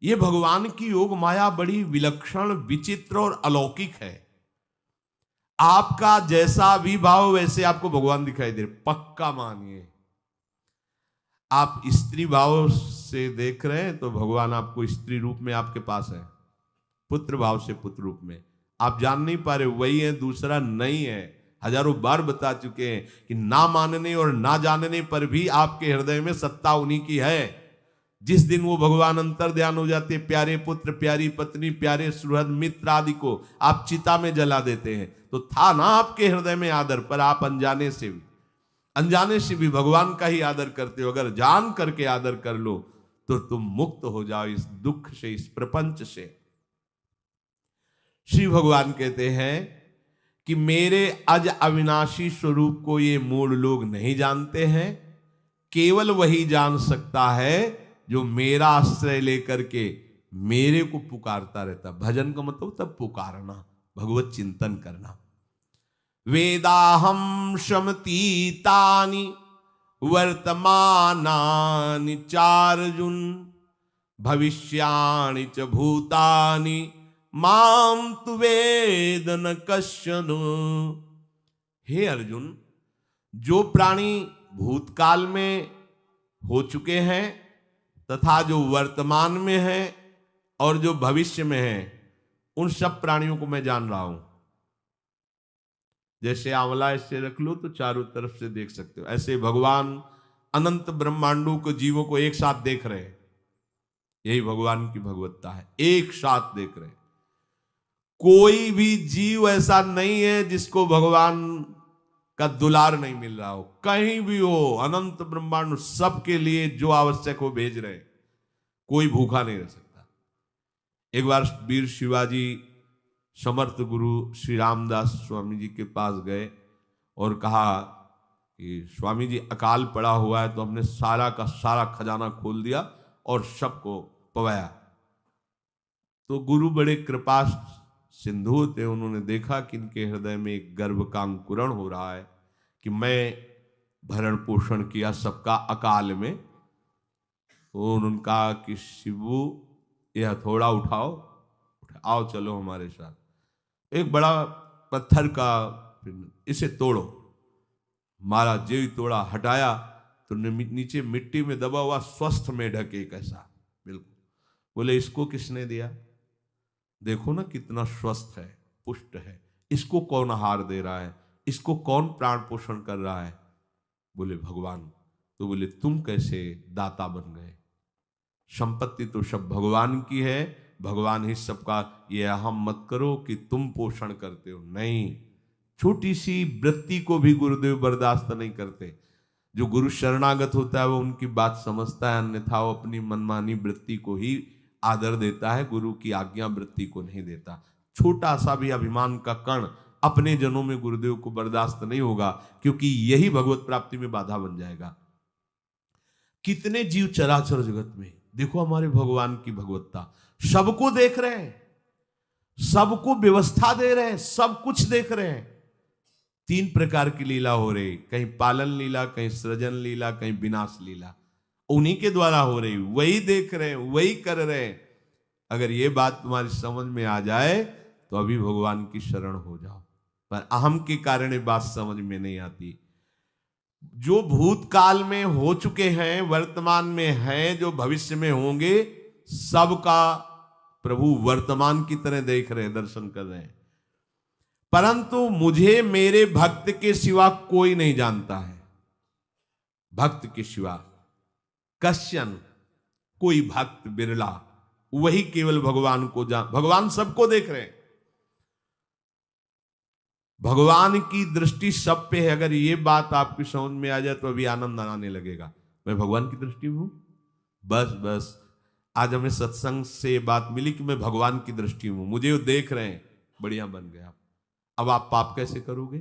ये भगवान की योग माया बड़ी विलक्षण, विचित्र और अलौकिक है। आपका जैसा भी भाव वैसे आपको भगवान दिखाई दे रहे, पक्का मानिए। आप स्त्री भाव से देख रहे हैं तो भगवान आपको स्त्री रूप में आपके पास है, पुत्र भाव से पुत्र रूप में आप जान नहीं पा रहे, वही है, दूसरा नहीं है। हजारों बार बता चुके हैं कि ना मानने और ना जानने पर भी आपके हृदय में सत्ता उन्हीं की है। जिस दिन वो भगवान अंतर ध्यान हो जाते, प्यारे पुत्र, प्यारी पत्नी, प्यारे सुहृद मित्र आदि को आप चिता में जला देते हैं, तो था ना आपके हृदय में आदर, पर आप अनजाने से भी भगवान का ही आदर करते हो। अगर जान करके आदर कर लो तो तुम मुक्त हो जाओ इस दुख से, इस प्रपंच से। श्री भगवान कहते हैं कि मेरे अज अविनाशी स्वरूप को ये मूढ़ लोग नहीं जानते हैं, केवल वही जान सकता है जो मेरा आश्रय लेकर के मेरे को पुकारता रहता। भजन का मतलब तब पुकारना, भगवत चिंतन करना। वेदाहम शमतीतानि वर्तमानानि चार्जुन भविष्याणि च भूतानि माम तु वेद न कश्चन। हे अर्जुन, जो प्राणी भूतकाल में हो चुके हैं तथा जो वर्तमान में है और जो भविष्य में है, उन सब प्राणियों को मैं जान रहा हूं। जैसे आंवला ऐसे रख लो तो चारों तरफ से देख सकते हो, ऐसे भगवान अनंत ब्रह्मांडों को, जीवों को एक साथ देख रहे हैं। यही भगवान की भगवत्ता है, एक साथ देख रहे हैं। कोई भी जीव ऐसा नहीं है जिसको भगवान का दुलार नहीं मिल रहा हो, कहीं भी हो, अनंत ब्रह्मांड सबके लिए जो आवश्यक हो भेज रहे हैं। कोई भूखा नहीं रह सकता। एक बार वीर शिवाजी समर्थ गुरु श्री रामदास स्वामी जी के पास गए और कहा कि स्वामी जी अकाल पड़ा हुआ है, तो हमने सारा का सारा खजाना खोल दिया और सबको पवाया। तो गुरु बड़े कृपा सिंधु थे, उन्होंने देखा कि इनके हृदय में एक गर्भ का अंकुरण हो रहा है कि मैं भरण पोषण किया सबका अकाल में। तो उन्होंने कहा कि शिवू यह हथौड़ा उठाओ, आओ चलो हमारे साथ। एक बड़ा पत्थर का, इसे तोड़ो। महाराज जी तोड़ा, हटाया तो नीचे मिट्टी में दबा हुआ स्वस्थ मेढक एक ऐसा, बिल्कुल। बोले इसको किसने दिया? देखो ना कितना स्वस्थ है, पुष्ट है, इसको कौन आहार दे रहा है, इसको कौन प्राण पोषण कर रहा है? बोले भगवान। तो बोले तुम कैसे दाता बन गए? संपत्ति तो सब भगवान की है, भगवान ही सबका, ये अहम मत करो कि तुम पोषण करते हो। नहीं, छोटी सी वृत्ति को भी गुरुदेव बर्दाश्त नहीं करते। जो गुरु शरणागत होता है वो उनकी बात समझता है, अन्यथा वो अपनी मनमानी वृत्ति को ही आदर देता है, गुरु की आज्ञा वृत्ति को नहीं देता। छोटा सा भी अभिमान का कण अपने जनों में गुरुदेव को बर्दाश्त नहीं होगा, क्योंकि यही भगवत प्राप्ति में बाधा बन जाएगा। कितने जीव चराचर जगत में, देखो हमारे भगवान की भगवत्ता, सबको देख रहे हैं, सबको व्यवस्था दे रहे हैं, सब कुछ देख रहे हैं। 3 प्रकार की लीला हो रही, कहीं पालन लीला, कहीं सृजन लीला, कहीं विनाश लीला, उन्हीं के द्वारा हो रही, वही देख रहे हैं, वही कर रहे हैं। अगर ये बात तुम्हारी समझ में आ जाए तो अभी भगवान की शरण हो जाओ, पर अहम के कारण ये बात समझ में नहीं आती। जो भूतकाल में हो चुके हैं, वर्तमान में हैं, जो भविष्य में होंगे, सबका प्रभु वर्तमान की तरह देख रहे हैं, दर्शन कर रहे हैं। परंतु मुझे मेरे भक्त के सिवा कोई नहीं जानता है। भक्त के सिवा कश्यन, कोई भक्त बिरला, वही केवल भगवान को भगवान सबको देख रहे हैं, भगवान की दृष्टि सब पे है। अगर ये बात आपकी समझ में आ जाए तो अभी आनंद आने लगेगा। मैं भगवान की दृष्टि में हूं, बस आज हमें सत्संग से बात मिली कि मैं भगवान की दृष्टि में हूं, मुझे वो देख रहे हैं, बढ़िया बन गया। अब आप पाप कैसे करोगे?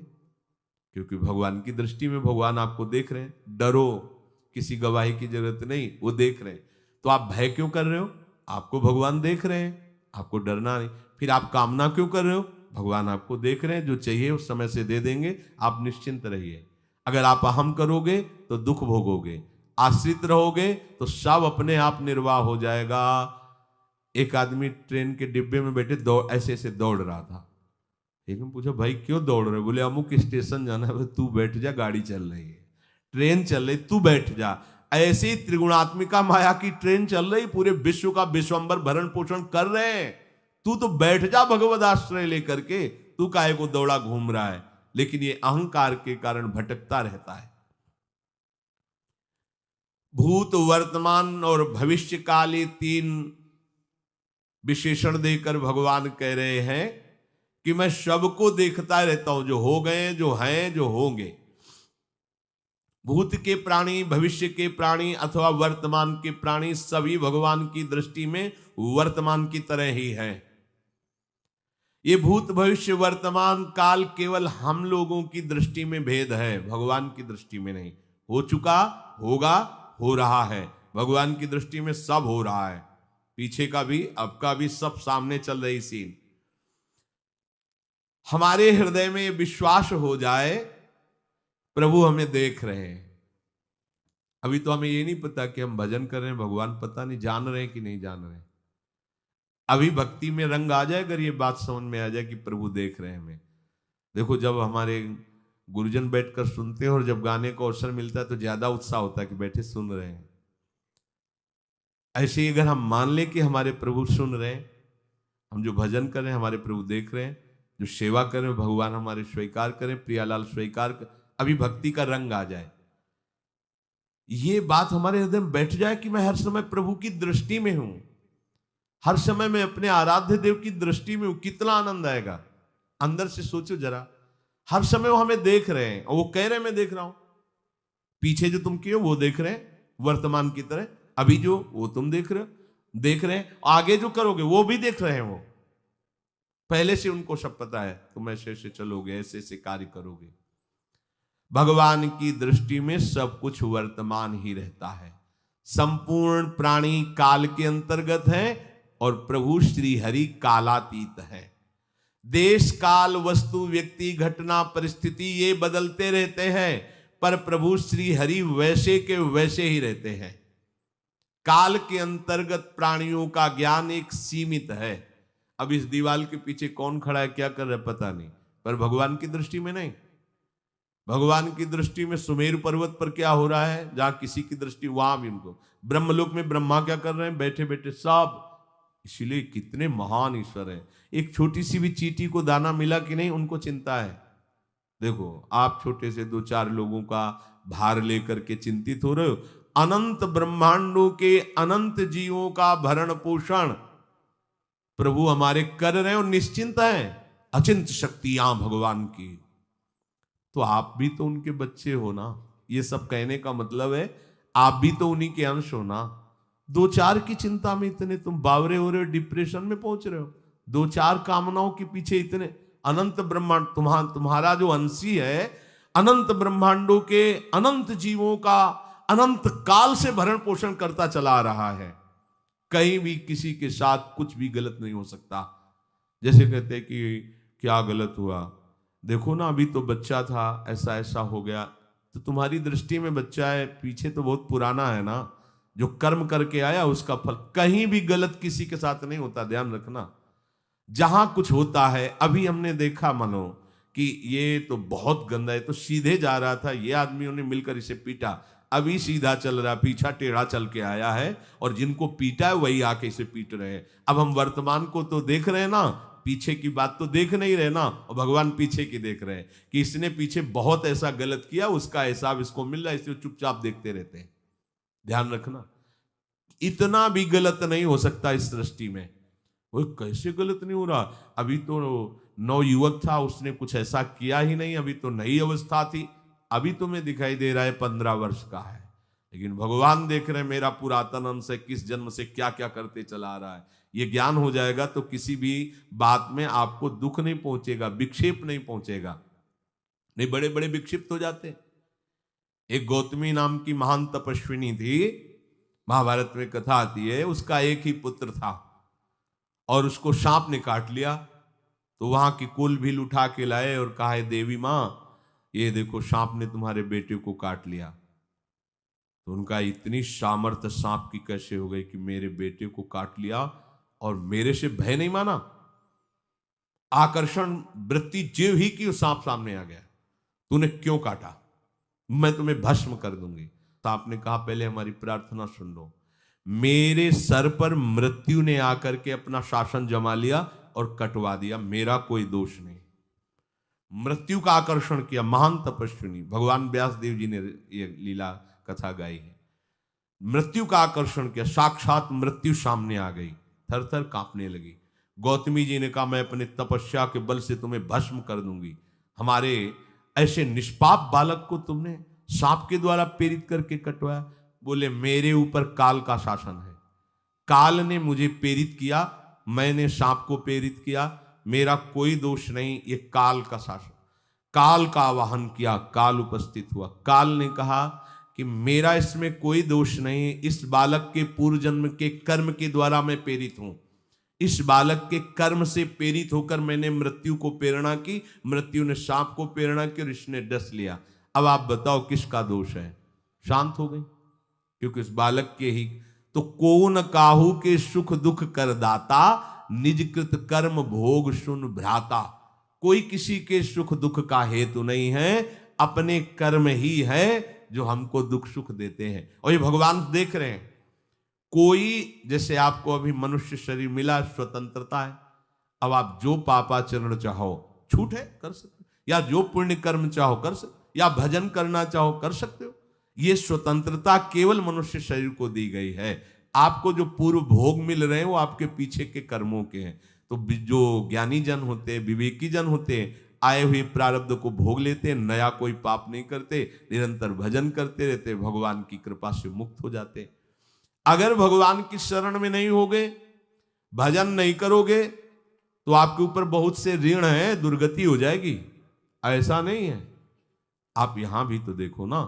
क्योंकि भगवान की दृष्टि में भगवान आपको देख रहे हैं। डरो, किसी गवाही की जरूरत नहीं, वो देख रहे हैं। तो आप भय क्यों कर रहे हो? आपको भगवान देख रहे हैं, आपको डरना नहीं। फिर आप कामना क्यों कर रहे हो? भगवान आपको देख रहे हैं, जो चाहिए उस समय से दे देंगे, आप निश्चिंत रहिए। अगर आप अहम करोगे तो दुख भोगोगे, आश्रित रहोगे तो सब अपने आप निर्वाह हो जाएगा। एक आदमी ट्रेन के डिब्बे में बैठे ऐसे ऐसे दौड़ रहा था। एक ने पूछा भाई क्यों दौड़ रहे? बोले अमुक स्टेशन जाना है। तू बैठ जा, गाड़ी चल रही है, ट्रेन चल रही, तू बैठ जा। ऐसे ही त्रिगुणात्मिका माया की ट्रेन चल रही, पूरे विश्व का विश्वंबर भरण पोषण कर रहे हैं, तू तो बैठ जा भगवद आश्रय लेकर के, तू काहे को दौड़ा घूम रहा है? लेकिन ये अहंकार के कारण भटकता रहता है। भूत, वर्तमान और भविष्य काल, ये तीन विशेषण देकर भगवान कह रहे हैं कि मैं सबको देखता रहता हूं, जो हो गए, जो हैं, जो होंगे। भूत के प्राणी, भविष्य के प्राणी अथवा वर्तमान के प्राणी सभी भगवान की दृष्टि में वर्तमान की तरह ही है। ये भूत, भविष्य, वर्तमान काल केवल हम लोगों की दृष्टि में भेद है, भगवान की दृष्टि में नहीं। हो चुका, होगा, हो रहा है। भगवान की दृष्टि में सब हो रहा है, पीछे का भी, अब का भी, सब सामने चल रही सीन। हमारे हृदय में विश्वास हो जाए प्रभु हमें देख रहे हैं। अभी तो हमें ये नहीं पता कि हम भजन कर रहे हैं, भगवान पता नहीं जान रहे हैं कि नहीं जान रहे हैं। अभी भक्ति में रंग आ जाए, अगर ये बात समझ में आ जाए कि प्रभु देख रहे हैं हमें। देखो, जब हमारे गुरुजन बैठकर सुनते हैं और जब गाने को अवसर मिलता है तो ज्यादा उत्साह होता है कि बैठे सुन रहे हैं। ऐसे ही अगर हम मान लें कि हमारे प्रभु सुन रहे हैं, हम जो भजन कर रहे हैं हमारे प्रभु देख रहे हैं, जो सेवा कर रहे हैं भगवान हमारे स्वीकार करें, प्रियालाल स्वीकार कर, अभी भक्ति का रंग आ जाए, ये बात हमारे हृदय में बैठ जाए कि मैं हर समय प्रभु की दृष्टि में हूं, हर समय मैं अपने आराध्य देव की दृष्टि में हूं, कितना आनंद आएगा। अंदर से सोचो जरा, हर समय वो हमें देख रहे हैं और वो कह रहे हैं मैं देख रहा हूं। पीछे जो तुम किए वो देख रहे हैं वर्तमान की तरह, अभी जो वो तुम देख रहे हो, देख रहे हैं, आगे जो करोगे वो भी देख रहे हैं। वो पहले से उनको सब पता है, तुम ऐसे ऐसे चलोगे, ऐसे ऐसे कार्य करोगे। भगवान की दृष्टि में सब कुछ वर्तमान ही रहता है। संपूर्ण प्राणी काल के अंतर्गत है और प्रभु श्री हरि कालातीत है। देश, काल, वस्तु, व्यक्ति, घटना, परिस्थिति ये बदलते रहते हैं, पर प्रभु श्री हरि वैसे के वैसे ही रहते हैं। काल के अंतर्गत प्राणियों का ज्ञान एक सीमित है। अब इस दीवार के पीछे कौन खड़ा है, क्या कर रहा है पता नहीं, पर भगवान की दृष्टि में नहीं। भगवान की दृष्टि में सुमेरु पर्वत पर क्या हो रहा है, जहां किसी की दृष्टि, वहां भी उनको, ब्रह्मलोक में ब्रह्मा क्या कर रहे हैं, बैठे बैठे सब। इसीलिए कितने महान ईश्वर हैं। एक छोटी सी भी चींटी को दाना मिला कि नहीं, उनको चिंता है। देखो, आप छोटे से 2-4 लोगों का भार लेकर के चिंतित हो रहे हो, अनंत ब्रह्मांडों के अनंत जीवों का भरण पोषण प्रभु हमारे कर रहे हैं और निश्चिंत हैं। अचिंत शक्तियां भगवान की, तो आप भी तो उनके बच्चे हो ना। ये सब कहने का मतलब है आप भी तो उन्हीं के अंश हो ना। 2-4 की चिंता में इतने तुम बावरे हो रहे हो, डिप्रेशन में पहुंच रहे हो, 2-4 कामनाओं के पीछे इतने। अनंत ब्रह्मांड तुम्हारा जो अंशी है, अनंत ब्रह्मांडों के अनंत जीवों का अनंत काल से भरण पोषण करता चला आ रहा है। कहीं भी किसी के साथ कुछ भी गलत नहीं हो सकता। जैसे कहते हैं कि क्या गलत हुआ, देखो ना अभी तो बच्चा था, ऐसा ऐसा हो गया, तो तुम्हारी दृष्टि में बच्चा है, पीछे तो बहुत पुराना है ना, जो कर्म करके आया उसका फल। कहीं भी गलत किसी के साथ नहीं होता, ध्यान रखना। जहां कुछ होता है, अभी हमने देखा मानो कि ये तो बहुत गंदा है, तो सीधे जा रहा था, ये आदमियों ने मिलकर इसे पीटा, अभी सीधा चल रहा, पीछा टेढ़ा चल के आया है, और जिनको पीटा है वही आके इसे पीट रहे हैं। अब हम वर्तमान को तो देख रहे हैं ना, पीछे की बात तो देख नहीं रहे ना, और भगवान पीछे की देख रहे हैं कि इसने पीछे बहुत ऐसा गलत किया, उसका हिसाब इसको मिल रहा है, इसलिए चुपचाप देखते रहते हैं। ध्यान रखना, इतना भी गलत नहीं हो सकता इस सृष्टि में। वो कैसे गलत नहीं हो रहा, अभी तो नवयुवक था, उसने कुछ ऐसा किया ही नहीं, अभी तो नई अवस्था थी, अभी तुम्हें दिखाई दे रहा है 15 वर्ष का है, लेकिन भगवान देख रहे हैं मेरा पुरातन अंश है, किस जन्म से क्या क्या करते चला आ रहा है। ये ज्ञान हो जाएगा तो किसी भी बात में आपको दुख नहीं पहुंचेगा, विक्षेप नहीं पहुंचेगा। नहीं, बड़े बड़े विक्षिप्त हो जाते। एक गौतमी नाम की महान तपस्विनी थी, महाभारत में कथा आती है, उसका एक ही पुत्र था और उसको सांप ने काट लिया। तो वहां की कुल भील उठा के लाए और कहा, देवी मां ये देखो सांप ने तुम्हारे बेटे को काट लिया। तो उनका इतनी सामर्थ्य सांप की कैसे हो गई कि मेरे बेटे को काट लिया और मेरे से भय नहीं माना। आकर्षण वृत्ति जीव ही की, सांप सामने आ गया, तूने क्यों काटा, मैं तुम्हें भस्म कर दूंगी। तो आपने कहा पहले हमारी प्रार्थना सुन लो। मेरे सर पर मृत्यु ने आकर के अपना शासन जमा लिया और कटवा दिया, मेरा कोई दोष नहीं। मृत्यु का आकर्षण किया, महान तपस्विनी भगवान व्यास देव जी ने ये लीला कथा गाई है। मृत्यु का आकर्षण किया, साक्षात मृत्यु सामने आ गई, थर थर कांपने लगी। गौतमी जी ने कहा मैं अपने तपस्या के बल से तुम्हें भस्म कर दूंगी। हमारे ऐसे निष्पाप बालक को तुमने सांप के द्वारा प्रेरित करके कटवाया। बोले मेरे ऊपर काल का शासन है, काल ने मुझे प्रेरित किया, मैंने सांप को प्रेरित किया, मेरा कोई दोष नहीं, ये काल का शासन। काल का आवाहन किया, काल उपस्थित हुआ। काल ने कहा कि मेरा इसमें कोई दोष नहीं, इस बालक के पूर्व जन्म के कर्म के द्वारा मैं प्रेरित हूं। इस बालक के कर्म से प्रेरित होकर मैंने मृत्यु को प्रेरणा की, मृत्यु ने सांप को प्रेरणा की और इसने डस लिया। अब आप बताओ किसका दोष है? शांत हो गई, क्योंकि इस बालक के ही तो कौन काहू के सुख दुख कर दाता, निजकृत कर्म भोग सुन भ्राता। कोई किसी के सुख दुख का हेतु नहीं है, अपने कर्म ही है जो हमको दुख सुख देते हैं। और ये भगवान देख रहे हैं। कोई, जैसे आपको अभी मनुष्य शरीर मिला, स्वतंत्रता है, अब आप जो पापाचरण चाहो छूट है कर सकते हो, या जो पुण्य कर्म चाहो कर सकते, या भजन करना चाहो कर सकते हो। ये स्वतंत्रता केवल मनुष्य शरीर को दी गई है। आपको जो पूर्व भोग मिल रहे हैं वो आपके पीछे के कर्मों के हैं। तो जो ज्ञानी जन होते हैं, विवेकी जन होते हैं, आए हुए प्रारब्ध को भोग लेते हैं, नया कोई पाप नहीं करते, निरंतर भजन करते रहते, भगवान की कृपा से मुक्त हो जाते। अगर भगवान की शरण में नहीं होगे, भजन नहीं करोगे, तो आपके ऊपर बहुत से ऋण है, दुर्गति हो जाएगी। ऐसा नहीं है। आप यहां भी तो देखो ना,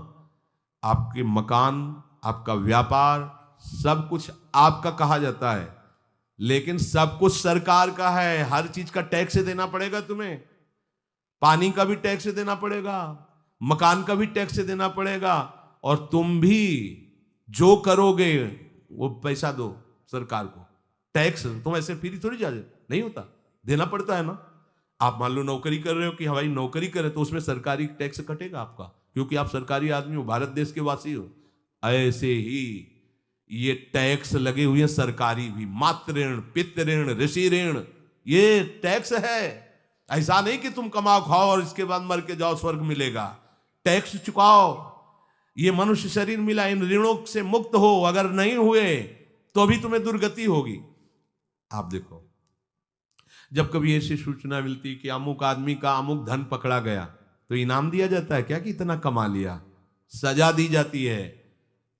आपके मकान, आपका व्यापार, सब कुछ आपका कहा जाता है, लेकिन सब कुछ सरकार का है। हर चीज का टैक्स देना पड़ेगा तुम्हें, पानी का भी टैक्स देना पड़ेगा, मकान का भी टैक्स देना पड़ेगा, और तुम भी जो करोगे वो पैसा दो सरकार को। टैक्स तुम ऐसे फ्री थोड़ी जा नहीं होता, देना पड़ता है ना। आप मान लो नौकरी कर रहे हो कि हमारी नौकरी करे, तो उसमें सरकारी टैक्स कटेगा आपका, क्योंकि आप सरकारी आदमी हो, भारत देश के वासी हो। ऐसे ही ये टैक्स लगे हुए हैं सरकारी भी, मातृ ऋण, पितृ ऋण, ऋषि ऋण, ये टैक्स है। ऐसा नहीं कि तुम कमाओ खाओ और इसके बाद मर के जाओ स्वर्ग मिलेगा। टैक्स चुकाओ। ये मनुष्य शरीर मिला, इन ऋणों से मुक्त हो। अगर नहीं हुए तो भी तुम्हें दुर्गति होगी। आप देखो, जब कभी ऐसी सूचना मिलती कि अमुक आदमी का अमुक धन पकड़ा गया, तो इनाम दिया जाता है क्या कि इतना कमा लिया? सजा दी जाती है,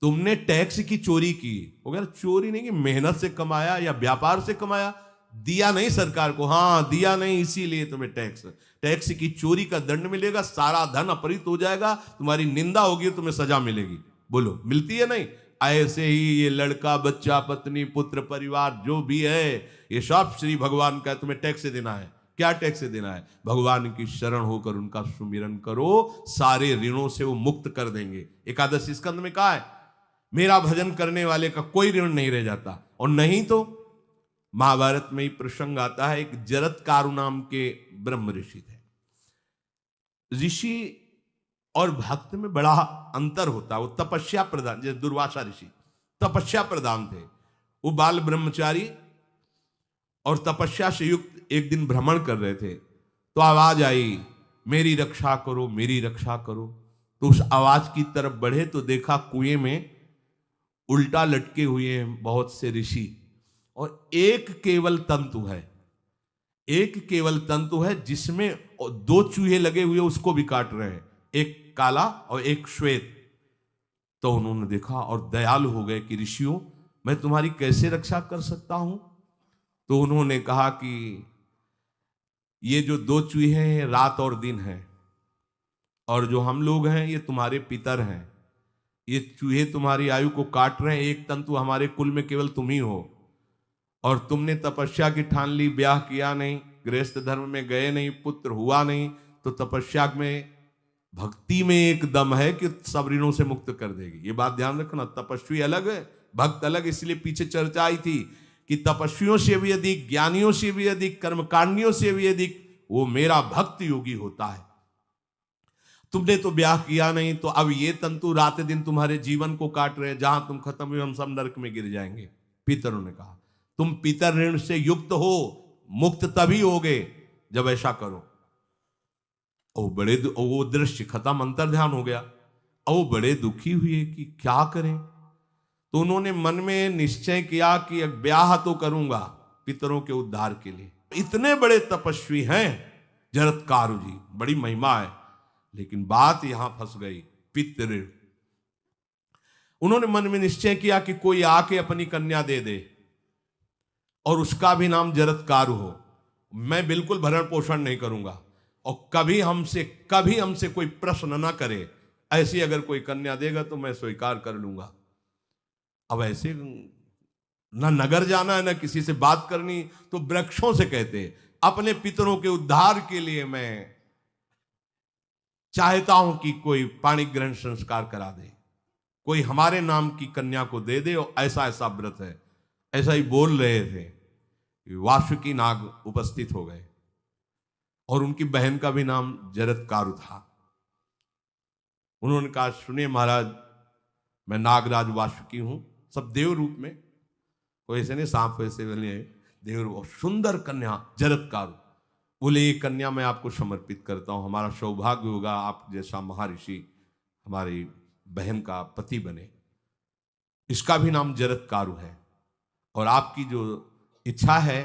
तुमने टैक्स की चोरी की। अगर चोरी नहीं की, मेहनत से कमाया या व्यापार से कमाया, दिया नहीं सरकार को, हाँ दिया नहीं, इसीलिए तुम्हें टैक्स की चोरी का दंड मिलेगा, सारा धन अपहृत हो जाएगा, तुम्हारी निंदा होगी, तुम्हें सजा मिलेगी। बोलो मिलती है नहीं? ऐसे ही ये लड़का, बच्चा, पत्नी, पुत्र, परिवार जो भी है, ये सब श्री भगवान का तुम्हें टैक्स देना है। क्या टैक्स देना है? भगवान की शरण होकर उनका सुमिरन करो, सारे ऋणों से वो मुक्त कर देंगे। एकादश स्कंद में कहा है, मेरा भजन करने वाले का कोई ऋण नहीं रह जाता। और नहीं तो महाभारत में ही प्रसंग आता है, एक जरत्कारु नाम के ब्रह्म ऋषि थे। ऋषि और भक्त में बड़ा अंतर होता है। वो तपस्या प्रधान, जैसे दुर्वासा ऋषि तपस्या प्रधान थे, वो बाल ब्रह्मचारी और तपस्या से युक्त एक दिन भ्रमण कर रहे थे, तो आवाज आई, मेरी रक्षा करो, मेरी रक्षा करो। तो उस आवाज की तरफ बढ़े तो देखा कुएं में उल्टा लटके हुए हैं बहुत से ऋषि, और एक केवल तंतु है, एक केवल तंतु है जिसमें दो चूहे लगे हुए उसको भी काट रहे हैं, एक काला और एक श्वेत। तो उन्होंने देखा और दयालु हो गए कि ऋषियों, मैं तुम्हारी कैसे रक्षा कर सकता हूं? तो उन्होंने कहा कि ये जो दो चूहे हैं रात और दिन हैं, और जो हम लोग हैं ये तुम्हारे पितर हैं। ये चूहे तुम्हारी आयु को काट रहे हैं, एक तंतु हमारे कुल में केवल तुम ही हो, और तुमने तपस्या की ठान ली, ब्याह किया नहीं, गृहस्थ धर्म में गए नहीं, पुत्र हुआ नहीं, तो तपस्या में, भक्ति में एक दम है कि सब ऋणों से मुक्त कर देगी। ये बात ध्यान रखना, तपस्वी अलग है, भक्त अलग। इसलिए पीछे चर्चा आई थी कि तपस्वियों से भी अधिक, ज्ञानियों से भी अधिक, कर्मकांडियों से भी अधिक वो मेरा भक्त योगी होता है। तुमने तो ब्याह किया नहीं, तो अब ये तंतु रात दिन तुम्हारे जीवन को काट रहे, जहां तुम खत्म हुए हम सब नरक में गिर जाएंगे। पितरों ने कहा तुम पितर ऋण से युक्त हो, मुक्त तभी होगे जब ऐसा करो। वो दृश्य खत्म, अंतर ध्यान हो गया। वो बड़े दुखी हुए कि क्या करें। तो उन्होंने मन में निश्चय किया कि अब ब्याह तो करूंगा पितरों के उद्धार के लिए। इतने बड़े तपस्वी हैं जरत्कारु जी, बड़ी महिमा है, लेकिन बात यहां फंस गई। पितृ, उन्होंने मन में निश्चय किया कि कोई आके अपनी कन्या दे दे और उसका भी नाम जरत्कारु हो। मैं बिल्कुल भरण पोषण नहीं करूंगा और कभी हमसे कोई प्रश्न ना करे। ऐसी अगर कोई कन्या देगा तो मैं स्वीकार कर लूंगा। अब ऐसे ना नगर जाना है ना किसी से बात करनी, तो वृक्षों से कहते अपने पितरों के उद्धार के लिए मैं चाहता हूं कि कोई पाणी ग्रहण संस्कार करा दे, कोई हमारे नाम की कन्या को दे दे, और ऐसा ऐसा व्रत है। ऐसा ही बोल रहे थे, वासुकी नाग उपस्थित हो गए और उनकी बहन का भी नाम जरत्कारु था। उन्होंने कहा सुनिए महाराज, मैं नागराज वासुकी हूं, सब देव रूप में, कोई ऐसे नहीं सांप वैसे बने, देव रूप, और सुंदर कन्या जरत्कारु। बोले ये कन्या मैं आपको समर्पित करता हूं, हमारा सौभाग्य होगा आप जैसा महर्षि हमारी बहन का पति बने। इसका भी नाम जरत्कारु है, और आपकी जो इच्छा है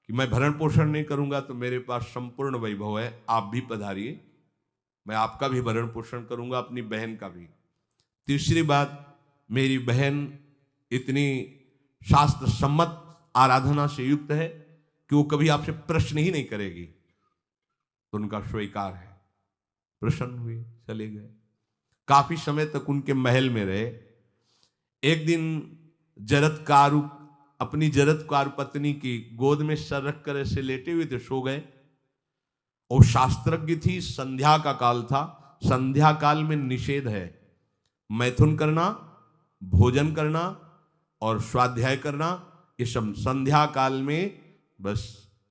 कि मैं भरण पोषण नहीं करूंगा तो मेरे पास संपूर्ण वैभव है, आप भी पधारिए, मैं आपका भी भरण पोषण करूंगा, अपनी बहन का भी। तीसरी बात, मेरी बहन इतनी शास्त्र सम्मत आराधना से युक्त है कि वो कभी आपसे प्रश्न ही नहीं करेगी, तो उनका स्वीकार है। प्रसन्न हुए, चले गए। काफी समय तक उनके महल में रहे। एक दिन जरत्कारु अपनी जरत्कारु पत्नी की गोद में सर रख कर ऐसे लेटे हुए थे, सो गए। और शास्त्रज्ञ थी, संध्या का काल था। संध्या काल में निषेध है मैथुन करना, भोजन करना और स्वाध्याय करना, ये सब संध्या काल में बस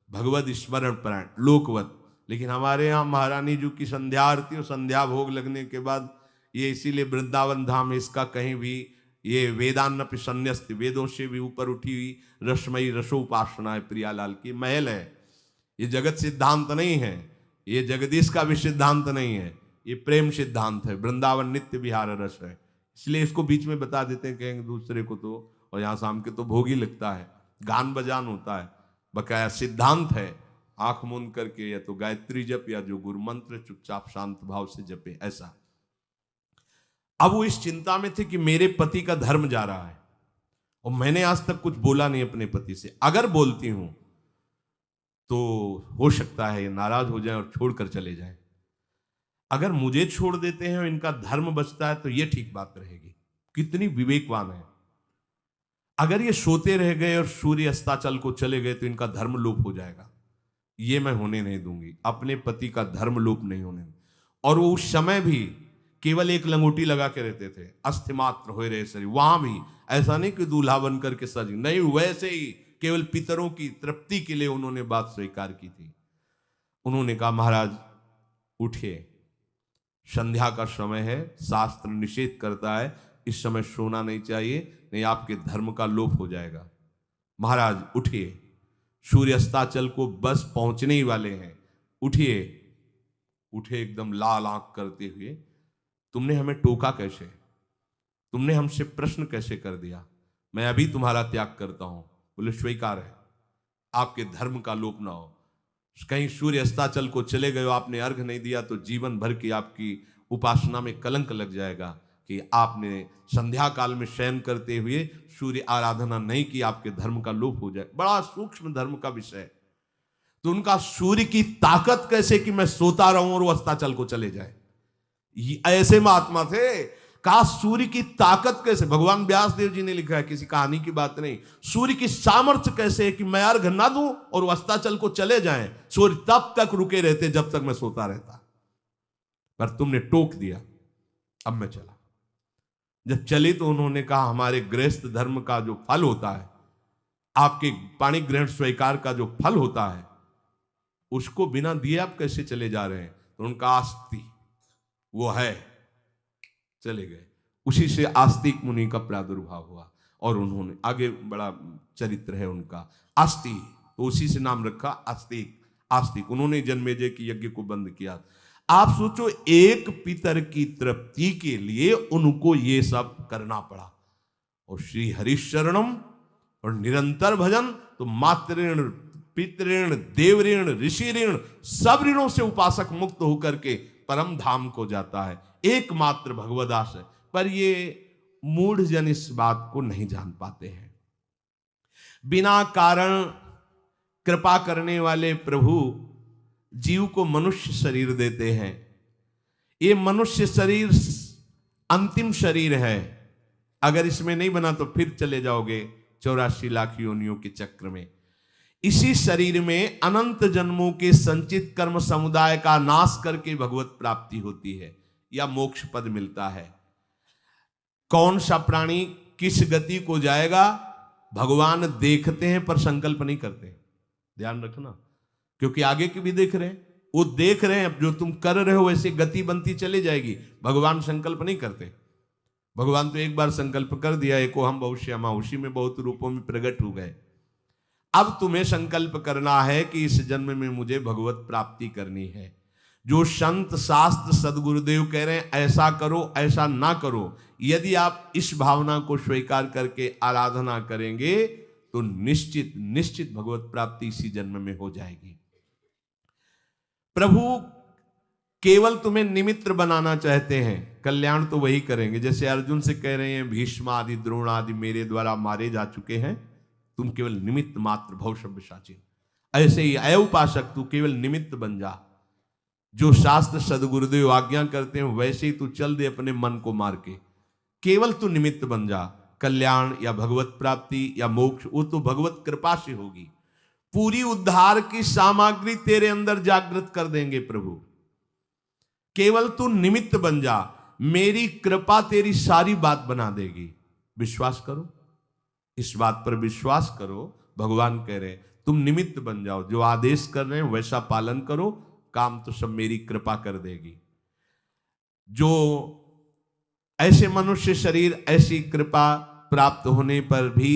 भगवत स्मरण परायण लोकवत। लेकिन हमारे यहाँ महारानी जी की संध्या आरती और संध्या भोग लगने के बाद ये, इसीलिए वृंदावन धाम इसका कहीं भी ये वेदान्नपि संन्यस्त, वेदों से भी ऊपर उठी हुई रसमयी रसोपासना है, प्रियालाल की महल है। ये जगत सिद्धांत नहीं है, ये जगदीश का भी सिद्धांत नहीं है, ये प्रेम सिद्धांत है। वृंदावन नित्य विहार रस है, इसलिए इसको बीच में बता देते हैं कहेंगे दूसरे को तो, और यहाँ शाम के तो भोग ही लगता है, गान बजान होता है, बकाया सिद्धांत है। आंख मूंद करके या तो गायत्री जप या जो गुरु मंत्र चुपचाप शांत भाव से जपे, ऐसा। अब वो इस चिंता में थे कि मेरे पति का धर्म जा रहा है, और मैंने आज तक कुछ बोला नहीं अपने पति से, अगर बोलती हूं तो हो सकता है ये नाराज हो जाए और छोड़कर चले जाए। अगर मुझे छोड़ देते हैं और इनका धर्म बचता है तो ये ठीक बात रहेगी। कितनी विवेकवान है। अगर ये सोते रह गए और सूर्य अस्ताचल को चले गए तो इनका धर्म लोप हो जाएगा, ये मैं होने नहीं दूंगी, अपने पति का धर्म लोप नहीं होने दूंगी। और वो उस समय भी केवल एक लंगोटी लगा के रहते थे, अस्थिमात्र हो रहे शरीर, वहां भी ऐसा नहीं कि दूल्हा बन करके सज, नहीं, वैसे ही केवल पितरों की तृप्ति के लिए उन्होंने बात स्वीकार की थी। उन्होंने कहा महाराज उठिए, संध्या का समय है, शास्त्र निषेध करता है इस समय सोना नहीं चाहिए, नहीं आपके धर्म का लोप हो जाएगा। महाराज उठिए, सूर्य अस्ताचल को बस पहुंचने ही वाले हैं, उठिए। उठे एकदम लाल आंख करते हुए, तुमने हमें टोका कैसे, तुमने हमसे प्रश्न कैसे कर दिया, मैं अभी तुम्हारा त्याग करता हूं। बोले स्वीकार है, आपके धर्म का लोप ना हो। कहीं सूर्य अस्ताचल को चले गए, आपने अर्घ नहीं दिया तो जीवन भर की आपकी उपासना में कलंक लग जाएगा कि आपने संध्या काल में शयन करते हुए सूर्य आराधना नहीं की, आपके धर्म का लोप हो जाए। बड़ा सूक्ष्म धर्म का विषय। तो उनका सूर्य की ताकत कैसे कि मैं सोता रहूं और वो अस्ताचल को चले जाए, ऐसे महात्मा थे। कहा सूर्य की ताकत कैसे, भगवान व्यास देव जी ने लिखा है, किसी कहानी की बात नहीं। सूर्य की सामर्थ्य कैसे है कि मैं अर्घ ना दूं और वो अस्ताचल को चले जाएं, सूर्य तब तक रुके रहते जब तक मैं सोता रहता, पर तुमने टोक दिया, अब मैं चला। जब चली तो उन्होंने कहा हमारे गृहस्थ धर्म का जो फल होता है आपके पाणी ग्रहण स्वीकार का जो फल होता है उसको बिना दिए आप कैसे चले जा रहे हैं? तो उनका आस्ति वो है, चले गए। उसी से आस्तिक मुनि का प्रादुर्भाव हुआ और उन्होंने आगे बड़ा चरित्र है उनका, आस्ति, तो उसी से नाम रखा आस्तिक। आस्तिक उन्होंने जन्मेजय की यज्ञ को बंद किया। आप सोचो, एक पितर की तृप्ति के लिए उनको ये सब करना पड़ा। और श्री हरिशरणम और निरंतर भजन, तो मातृण, पितृण, देवऋण, ऋषि ऋण, सब ऋणों से उपासक मुक्त होकर के परम धाम को जाता है, एकमात्र भगवदास है। पर ये मूढ़ जन इस बात को नहीं जान पाते हैं। बिना कारण कृपा करने वाले प्रभु जीव को मनुष्य शरीर देते हैं। ये मनुष्य शरीर अंतिम शरीर है, अगर इसमें नहीं बना तो फिर चले जाओगे 84 लाख योनियों के चक्र में। इसी शरीर में अनंत जन्मों के संचित कर्म समुदाय का नाश करके भगवत प्राप्ति होती है या मोक्ष पद मिलता है। कौन सा प्राणी किस गति को जाएगा भगवान देखते हैं पर संकल्प नहीं करते, ध्यान रखना, क्योंकि आगे की भी देख रहे हैं, वो देख रहे हैं जो तुम कर रहे हो वैसे गति बनती चली जाएगी। भगवान संकल्प नहीं करते। भगवान तो एक बार संकल्प कर दिया, एको हम बहुश्यामा, उसी में बहुत रूपों में प्रकट हो गए। अब तुम्हें संकल्प करना है कि इस जन्म में मुझे भगवत प्राप्ति करनी है। जो संत शास्त्र सदगुरुदेव कह रहे हैं ऐसा करो ऐसा ना करो, यदि आप इस भावना को स्वीकार करके आराधना करेंगे तो निश्चित निश्चित भगवत प्राप्ति इसी जन्म में हो जाएगी। प्रभु केवल तुम्हें निमित्त बनाना चाहते हैं, कल्याण तो वही करेंगे। जैसे अर्जुन से कह रहे हैं भीष्म आदि द्रोण आदि मेरे द्वारा मारे जा चुके हैं, तुम केवल निमित्त मात्र भव सव्यसाची। ऐसे ही अय उपासक तू केवल निमित्त बन जा, जो शास्त्र सदगुरुदेव आज्ञा करते हैं वैसे ही तू चल दे अपने मन को मार के, केवल तू निमित्त बन जा। कल्याण या भगवत प्राप्ति या मोक्ष वो तो भगवत कृपा से होगी। पूरी उद्धार की सामग्री तेरे अंदर जागृत कर देंगे प्रभु, केवल तू निमित्त बन जा, मेरी कृपा तेरी सारी बात बना देगी। विश्वास करो, इस बात पर विश्वास करो। भगवान कह रहे हैं तुम निमित्त बन जाओ, जो आदेश कर रहे हैं वैसा पालन करो, काम तो सब मेरी कृपा कर देगी। जो ऐसे मनुष्य शरीर ऐसी कृपा प्राप्त होने पर भी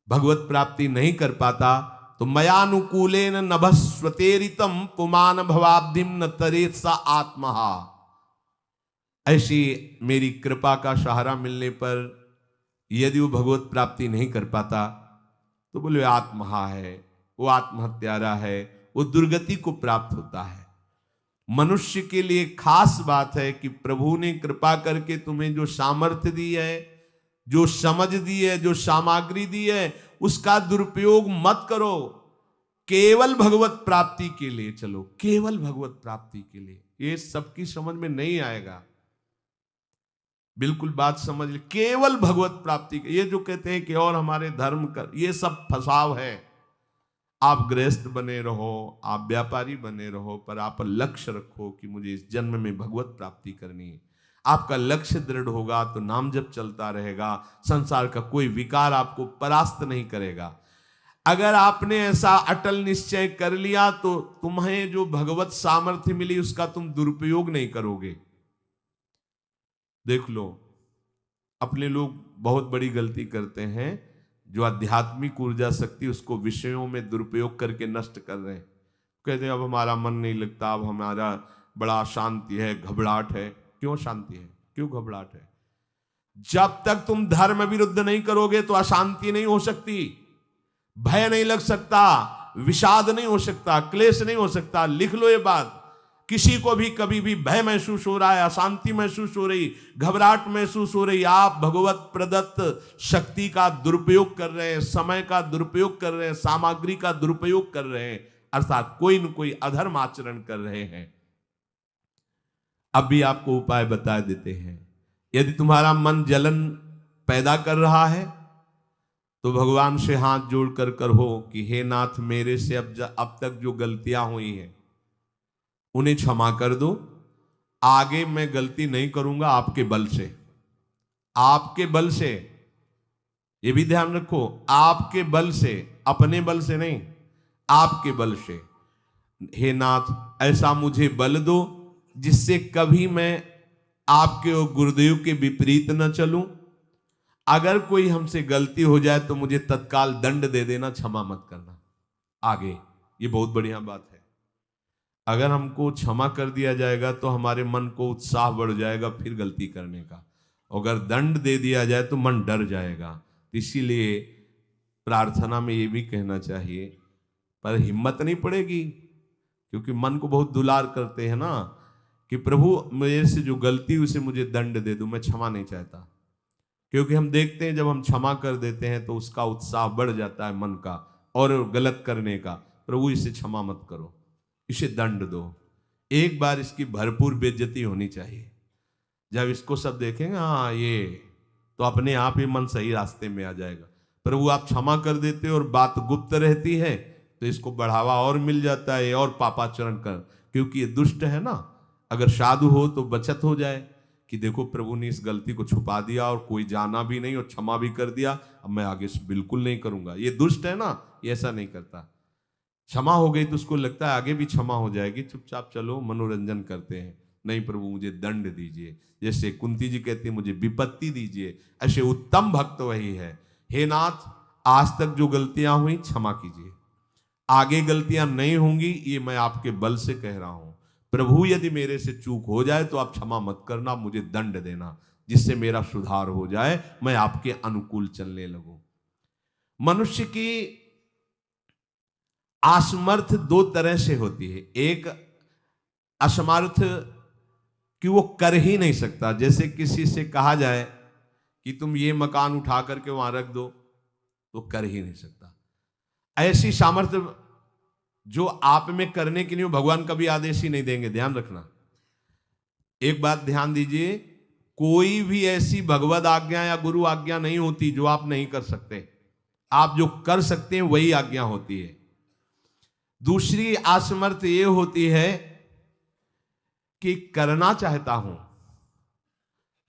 भगवत प्राप्ति नहीं कर पाता, तो मयानुकूलेन नभस्वतेरितम पुमान भवाब्धिम न तरेत सा आत्मा। ऐसी मेरी कृपा का सहारा मिलने पर यदि वो भगवत प्राप्ति नहीं कर पाता तो बोले आत्महा है, वो आत्महत्यारा है, वो दुर्गति को प्राप्त होता है। मनुष्य के लिए खास बात है कि प्रभु ने कृपा करके तुम्हें जो सामर्थ्य दी है, जो समझ दी है, जो सामग्री दी है, उसका दुरुपयोग मत करो। केवल भगवत प्राप्ति के लिए चलो, केवल भगवत प्राप्ति के लिए। ये सबकी समझ में नहीं आएगा, बिल्कुल बात समझ ले। केवल भगवत प्राप्ति के, ये जो कहते हैं कि और हमारे धर्म कर, ये सब फसाव है। आप गृहस्थ बने रहो, आप व्यापारी बने रहो, पर आप लक्ष्य रखो कि मुझे इस जन्म में भगवत प्राप्ति करनी है। आपका लक्ष्य दृढ़ होगा तो नाम जप चलता रहेगा, संसार का कोई विकार आपको परास्त नहीं करेगा। अगर आपने ऐसा अटल निश्चय कर लिया तो तुम्हें जो भगवत सामर्थ्य मिली उसका तुम दुरुपयोग नहीं करोगे। देख लो, अपने लोग बहुत बड़ी गलती करते हैं, जो आध्यात्मिक ऊर्जा शक्ति उसको विषयों में दुरुपयोग करके नष्ट कर रहे हैं। कहते हैं अब हमारा मन नहीं लगता, अब हमारा बड़ा शांति है, घबराहट है। क्यों शांति है, क्यों घबराहट है? जब तक तुम धर्म विरुद्ध नहीं करोगे तो अशांति नहीं हो सकती, भय नहीं लग सकता, विषाद नहीं हो सकता, क्लेश नहीं हो सकता। लिख लो ये बात। किसी को भी कभी भी भय महसूस हो रहा है, अशांति महसूस हो रही, घबराहट महसूस हो रही, आप भगवत प्रदत्त शक्ति का दुरुपयोग कर रहे हैं, समय का दुरुपयोग कर रहे हैं, सामग्री का दुरुपयोग कर रहे हैं, अर्थात कोई न कोई अधर्म आचरण कर रहे हैं। अब भी आपको उपाय बता देते हैं। यदि तुम्हारा मन जलन पैदा कर रहा है तो भगवान से हाथ जोड़कर कहो कि हे नाथ, मेरे से अब तक जो गलतियां हुई हैं उन्हें क्षमा कर दो। आगे मैं गलती नहीं करूंगा, आपके बल से, आपके बल से। ये भी ध्यान रखो, आपके बल से, अपने बल से नहीं, आपके बल से। हे नाथ ऐसा मुझे बल दो जिससे कभी मैं आपके और गुरुदेव के विपरीत न चलूं। अगर कोई हमसे गलती हो जाए तो मुझे तत्काल दंड दे देना, क्षमा मत करना। आगे ये बहुत बढ़िया बात है। अगर हमको क्षमा कर दिया जाएगा तो हमारे मन को उत्साह बढ़ जाएगा फिर गलती करने का। अगर दंड दे दिया जाए तो मन डर जाएगा। इसीलिए प्रार्थना में ये भी कहना चाहिए, पर हिम्मत नहीं पड़ेगी क्योंकि मन को बहुत दुलार करते हैं ना, कि प्रभु मेरे से जो गलती हुई उसे मुझे दंड दे दो, मैं क्षमा नहीं चाहता। क्योंकि हम देखते हैं जब हम क्षमा कर देते हैं तो उसका उत्साह बढ़ जाता है मन का और गलत करने का। प्रभु इसे क्षमा मत करो, इसे दंड दो। एक बार इसकी भरपूर बेइज्जती होनी चाहिए। जब इसको सब देखेंगे हाँ ये, तो अपने आप ही मन सही रास्ते में आ जाएगा। प्रभु आप क्षमा कर देते और बात गुप्त रहती है तो इसको बढ़ावा और मिल जाता है और पापाचरण कर, क्योंकि ये दुष्ट है ना। अगर साधु हो तो बचत हो जाए कि देखो प्रभु ने इस गलती को छुपा दिया और कोई जाना भी नहीं और क्षमा भी कर दिया, अब मैं आगे से बिल्कुल नहीं करूंगा। ये दुष्ट है ना, ये ऐसा नहीं करता। क्षमा हो गई तो उसको लगता है आगे भी क्षमा हो जाएगी, चुपचाप चलो मनोरंजन करते हैं। नहीं प्रभु मुझे दंड दीजिए, जैसे कुंती जी कहती है मुझे विपत्ति दीजिए। ऐसे उत्तम भक्त वही है। हे नाथ आज तक जो गलतियां हुई क्षमा कीजिए, आगे गलतियां नहीं होंगी, ये मैं आपके बल से कह रहा हूं। प्रभु यदि मेरे से चूक हो जाए तो आप क्षमा मत करना, मुझे दंड देना जिससे मेरा सुधार हो जाए, मैं आपके अनुकूल चलने लगूं। मनुष्य की असमर्थ दो तरह से होती है। एक असमर्थ कि वो कर ही नहीं सकता। जैसे किसी से कहा जाए कि तुम ये मकान उठा करके वहां रख दो, तो कर ही नहीं सकता। ऐसी सामर्थ्य जो आप में करने के लिए भगवान कभी आदेश ही नहीं देंगे, ध्यान रखना। एक बात ध्यान दीजिए, कोई भी ऐसी भगवद आज्ञा या गुरु आज्ञा नहीं होती जो आप नहीं कर सकते। आप जो कर सकते हैं वही आज्ञा होती है। दूसरी असमर्थ ये होती है कि करना चाहता हूं,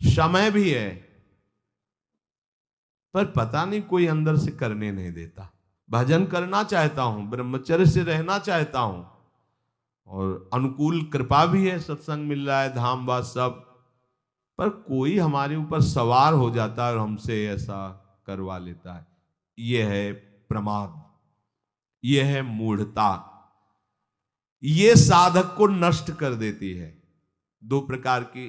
समय भी है, पर पता नहीं कोई अंदर से करने नहीं देता। भजन करना चाहता हूं, ब्रह्मचर्य से रहना चाहता हूं, और अनुकूल कृपा भी है, सत्संग मिल रहा है, धाम वास सब, पर कोई हमारे ऊपर सवार हो जाता है और हमसे ऐसा करवा लेता है। यह है प्रमाद, यह है मूढ़ता। यह साधक को नष्ट कर देती है। दो प्रकार की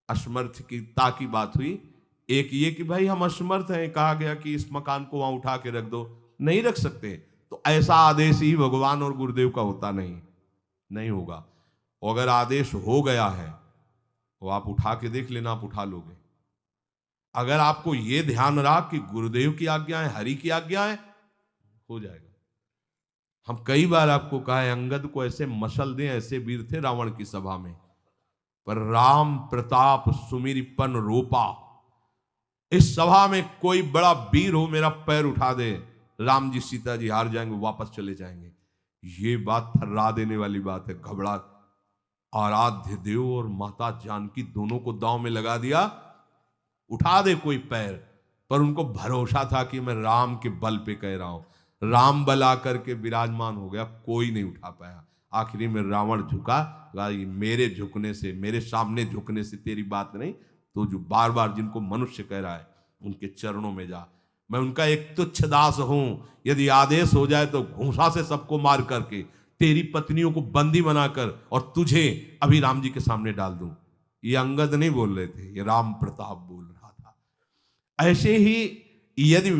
असमर्थता की बात हुई। एक ये कि भाई हम असमर्थ हैं, कहा गया कि इस मकान को वहां उठा के रख दो, नहीं रख सकते, तो ऐसा आदेश ही भगवान और गुरुदेव का होता नहीं होगा। और अगर आदेश हो गया है तो आप उठा के देख लेना, आप उठा लोगे। अगर आपको यह ध्यान रहा कि गुरुदेव की आज्ञा है, हरि की आज्ञा है, हो जाएगा। हम कई बार आपको कहा है, अंगद को ऐसे मसल दें, ऐसे वीर थे रावण की सभा में, पर राम प्रताप सुमिरपन रोपा। इस सभा में कोई बड़ा वीर हो, मेरा पैर उठा दे, राम जी सीता जी हार जाएंगे, वापस चले जाएंगे। ये बात थर्रा देने वाली बात है। घबरा, आराध्य देव और माता जानकी दोनों को दांव में लगा दिया, उठा दे कोई पैर। पर उनको भरोसा था कि मैं राम के बल पे कह रहा हूं। राम बल आकर के विराजमान हो गया, कोई नहीं उठा पाया। आखिरी में रावण झुका, मेरे झुकने से, मेरे सामने झुकने से तेरी बात नहीं, तो जो बार बार जिनको मनुष्य कह रहा है उनके चरणों में जा। मैं उनका एक तुच्छ दास हूं, यदि आदेश हो जाए तो घूंसा से सबको मार करके तेरी पत्नियों को बंदी बनाकर और तुझे अभी राम जी के सामने डाल दूं। ये अंगद नहीं बोल रहे थे, ये राम प्रताप बोल रहा था। ऐसे ही यदि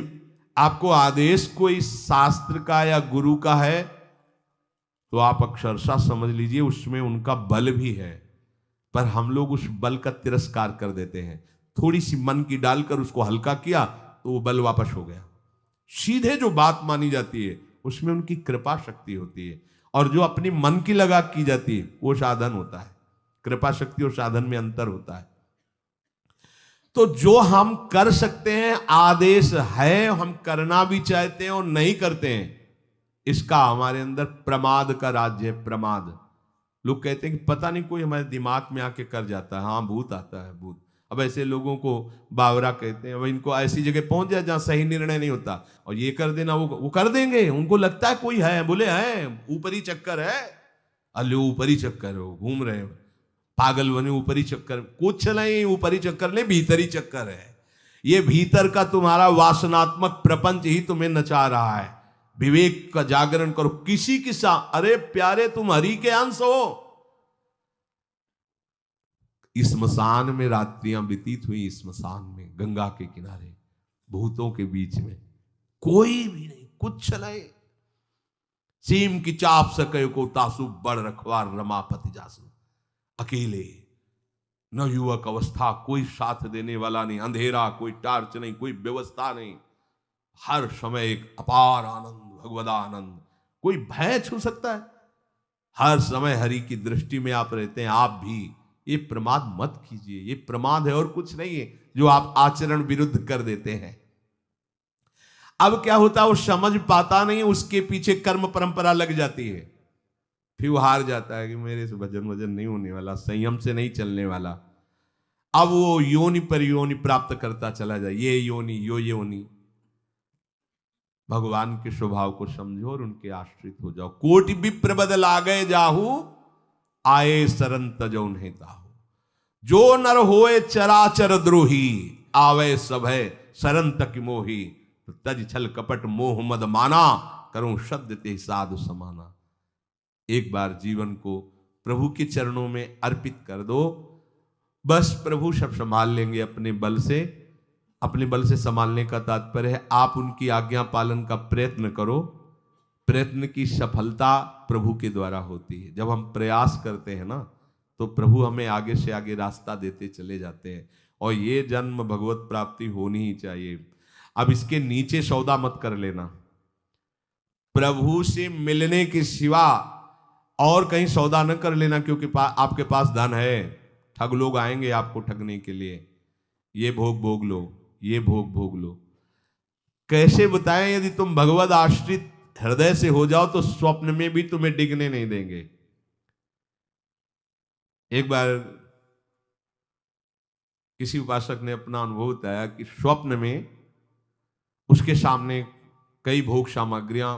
आपको आदेश कोई शास्त्र का या गुरु का है तो आप अक्षरशः समझ लीजिए उसमें उनका बल भी है, पर हम लोग उस बल का तिरस्कार कर देते हैं। थोड़ी सी मन की डालकर उसको हल्का किया तो वो बल वापस हो गया। सीधे जो बात मानी जाती है उसमें उनकी कृपा शक्ति होती है, और जो अपनी मन की लगा की जाती है वो साधन होता है। कृपा शक्ति और साधन में अंतर होता है। तो जो हम कर सकते हैं, आदेश है, हम करना भी चाहते हैं और नहीं करते हैं, इसका हमारे अंदर प्रमाद का राज्य है। प्रमाद। लोग कहते हैं कि पता नहीं कोई हमारे दिमाग में आके कर जाता है। हाँ, भूत आता है, भूत। अब ऐसे लोगों को बावरा कहते हैं। अब इनको ऐसी जगह पहुंच जाए जहां सही निर्णय नहीं होता, और ये कर देना वो कर देंगे। उनको लगता है कोई है, बोले है ऊपरी चक्कर है, अल्ले ऊपरी चक्कर हो, घूम रहे हो पागल बने, ऊपरी चक्कर कुछ नहीं, ऊपरी चक्कर नहीं, भीतरी चक्कर है। ये भीतर का तुम्हारा वासनात्मक प्रपंच ही तुम्हें नचा रहा है। विवेक का जागरण करो। किसी की अरे प्यारे तुम हरि के अंश हो। स्मशान में रात्रियां व्यतीत हुई, स्मशान में गंगा के किनारे भूतों के बीच में, कोई भी नहीं, कुछ नहीं। सीम की चाप सके को तासु बड़ रखवार रमापति जासु, अकेले, न युवक अवस्था, कोई साथ देने वाला नहीं, अंधेरा, कोई टार्च नहीं, कोई व्यवस्था नहीं, हर समय एक अपार आनंद, भगवदा आनंद। कोई भय छू सकता है? हर समय हरि की दृष्टि में आप रहते हैं। आप भी ये प्रमाद मत कीजिए, ये प्रमाद है और कुछ नहीं है जो आप आचरण विरुद्ध कर देते हैं। अब क्या होता है, वो समझ पाता नहीं, उसके पीछे कर्म परंपरा लग जाती है, फिर वो हार जाता है कि मेरे से भजन वजन नहीं होने वाला, संयम से नहीं चलने वाला। अब वो योनि पर योनि प्राप्त करता चला जाए, ये योनि यो योनि। भगवान के स्वभाव को समझो और उनके आश्रित हो जाओ। कोटि विप्र बदल आ गए जाहू, आए सरन तजो नहीं ताहू। जो नर होए चराचर द्रोही, आवे सभय सरन तक मोही। तो तज छल कपट मोह मद माना, करूं शब्द ते साधु समाना। एक बार जीवन को प्रभु के चरणों में अर्पित कर दो, बस प्रभु सब संभाल लेंगे अपने बल से। अपने बल से संभालने का तात्पर्य है आप उनकी आज्ञा पालन का प्रयत्न करो। प्रयत्न की सफलता प्रभु के द्वारा होती है। जब हम प्रयास करते हैं ना, तो प्रभु हमें आगे से आगे रास्ता देते चले जाते हैं। और ये जन्म भगवत प्राप्ति होनी ही चाहिए। अब इसके नीचे सौदा मत कर लेना। प्रभु से मिलने के सिवा और कहीं सौदा न कर लेना, क्योंकि आपके पास धन है। ठग लोग आएंगे आपको ठगने के लिए, ये भोग भोग लो, ये भोग भोग लो। कैसे बताएं? यदि तुम भगवत आश्रित हृदय से हो जाओ तो स्वप्न में भी तुम्हें डिगने नहीं देंगे। एक बार किसी उपासक ने अपना अनुभव बताया कि स्वप्न में उसके सामने कई भोग सामग्रियां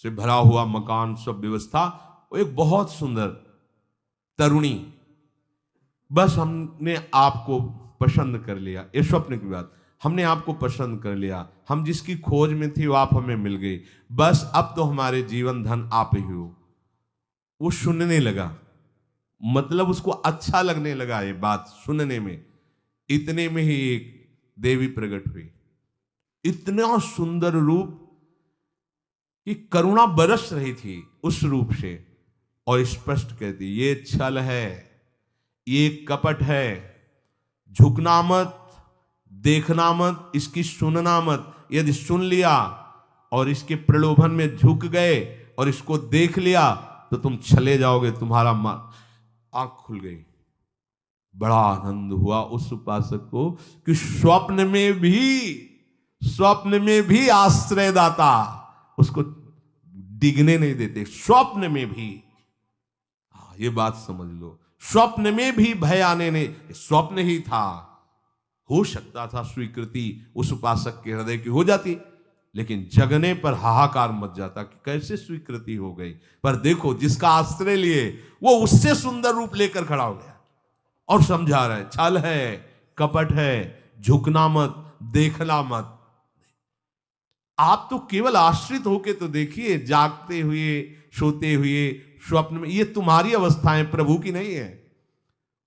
से भरा हुआ मकान, सब व्यवस्था, वो एक बहुत सुंदर तरुणी, बस हमने आपको पसंद कर लिया। ये स्वप्न की बात, हमने आपको पसंद कर लिया, हम जिसकी खोज में थे वो आप हमें मिल गई, बस अब तो हमारे जीवन धन आप ही हो। वो सुनने लगा, मतलब उसको अच्छा लगने लगा ये बात सुनने में। इतने में ही एक देवी प्रकट हुई, इतना सुंदर रूप कि करुणा बरस रही थी उस रूप से, और स्पष्ट कहती ये छल है, ये कपट है, झुकना मत, देखना मत, इसकी सुनना मत। यदि सुन लिया और इसके प्रलोभन में झुक गए और इसको देख लिया तो तुम चले जाओगे, तुम्हारा आंख खुल गई। बड़ा आनंद हुआ उस उपासक को कि स्वप्न में भी आश्रयदाता उसको डिगने नहीं देते। स्वप्न में भी, ये बात समझ लो, स्वप्न में भी भय आने नहीं, स्वप्न ही था। हो सकता था स्वीकृति उस उपासक के हृदय की हो जाती, लेकिन जगने पर हाहाकार मच जाता कि कैसे स्वीकृति हो गई। पर देखो, जिसका आश्रय लिए वो उससे सुंदर रूप लेकर खड़ा हो गया और समझा रहा है छल है, कपट है, झुकना मत, देखना मत। आप तो केवल आश्रित होके तो देखिए, जागते हुए, सोते हुए, स्वप्न में, ये तुम्हारी अवस्थाएं, प्रभु की नहीं है।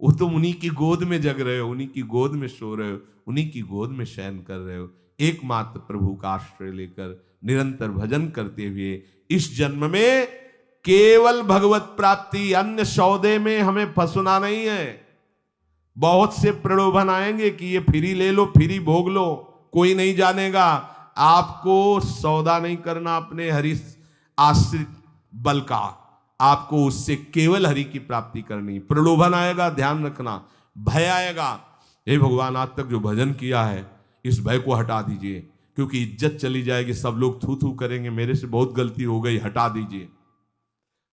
वो तुम उन्हीं की गोद में जग रहे हो, उन्हीं की गोद में सो रहे हो, उन्हीं की गोद में शयन कर रहे हो। एकमात्र प्रभु का आश्रय लेकर निरंतर भजन करते हुए इस जन्म में केवल भगवत प्राप्ति, अन्य सौदे में हमें फंसना नहीं है। बहुत से प्रलोभन आएंगे कि ये फ्री ले लो, फ्री भोग लो, कोई नहीं जानेगा। आपको सौदा नहीं करना अपने हरि आश्रित बल का, आपको उससे केवल हरि की प्राप्ति करनी। प्रलोभन आएगा, ध्यान रखना, भय आएगा, हे भगवान आज तक जो भजन किया है इस भय को हटा दीजिए, क्योंकि इज्जत चली जाएगी, सब लोग थू थू करेंगे, मेरे से बहुत गलती हो गई, हटा दीजिए।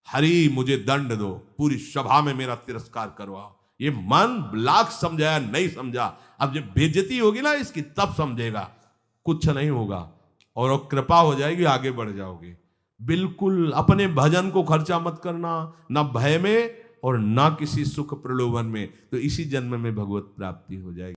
हरि मुझे दंड दो, पूरी सभा में मेरा तिरस्कार करवाओ, ये मन लाख समझाया नहीं समझा, अब जब बेइज्जती होगी ना इसकी तब समझेगा। कुछ नहीं होगा और कृपा हो जाएगी, आगे बढ़ जाओगे। बिल्कुल अपने भजन को खर्चा मत करना, ना भय में और ना किसी सुख प्रलोभन में, तो इसी जन्म में भगवत प्राप्ति हो जाएगी।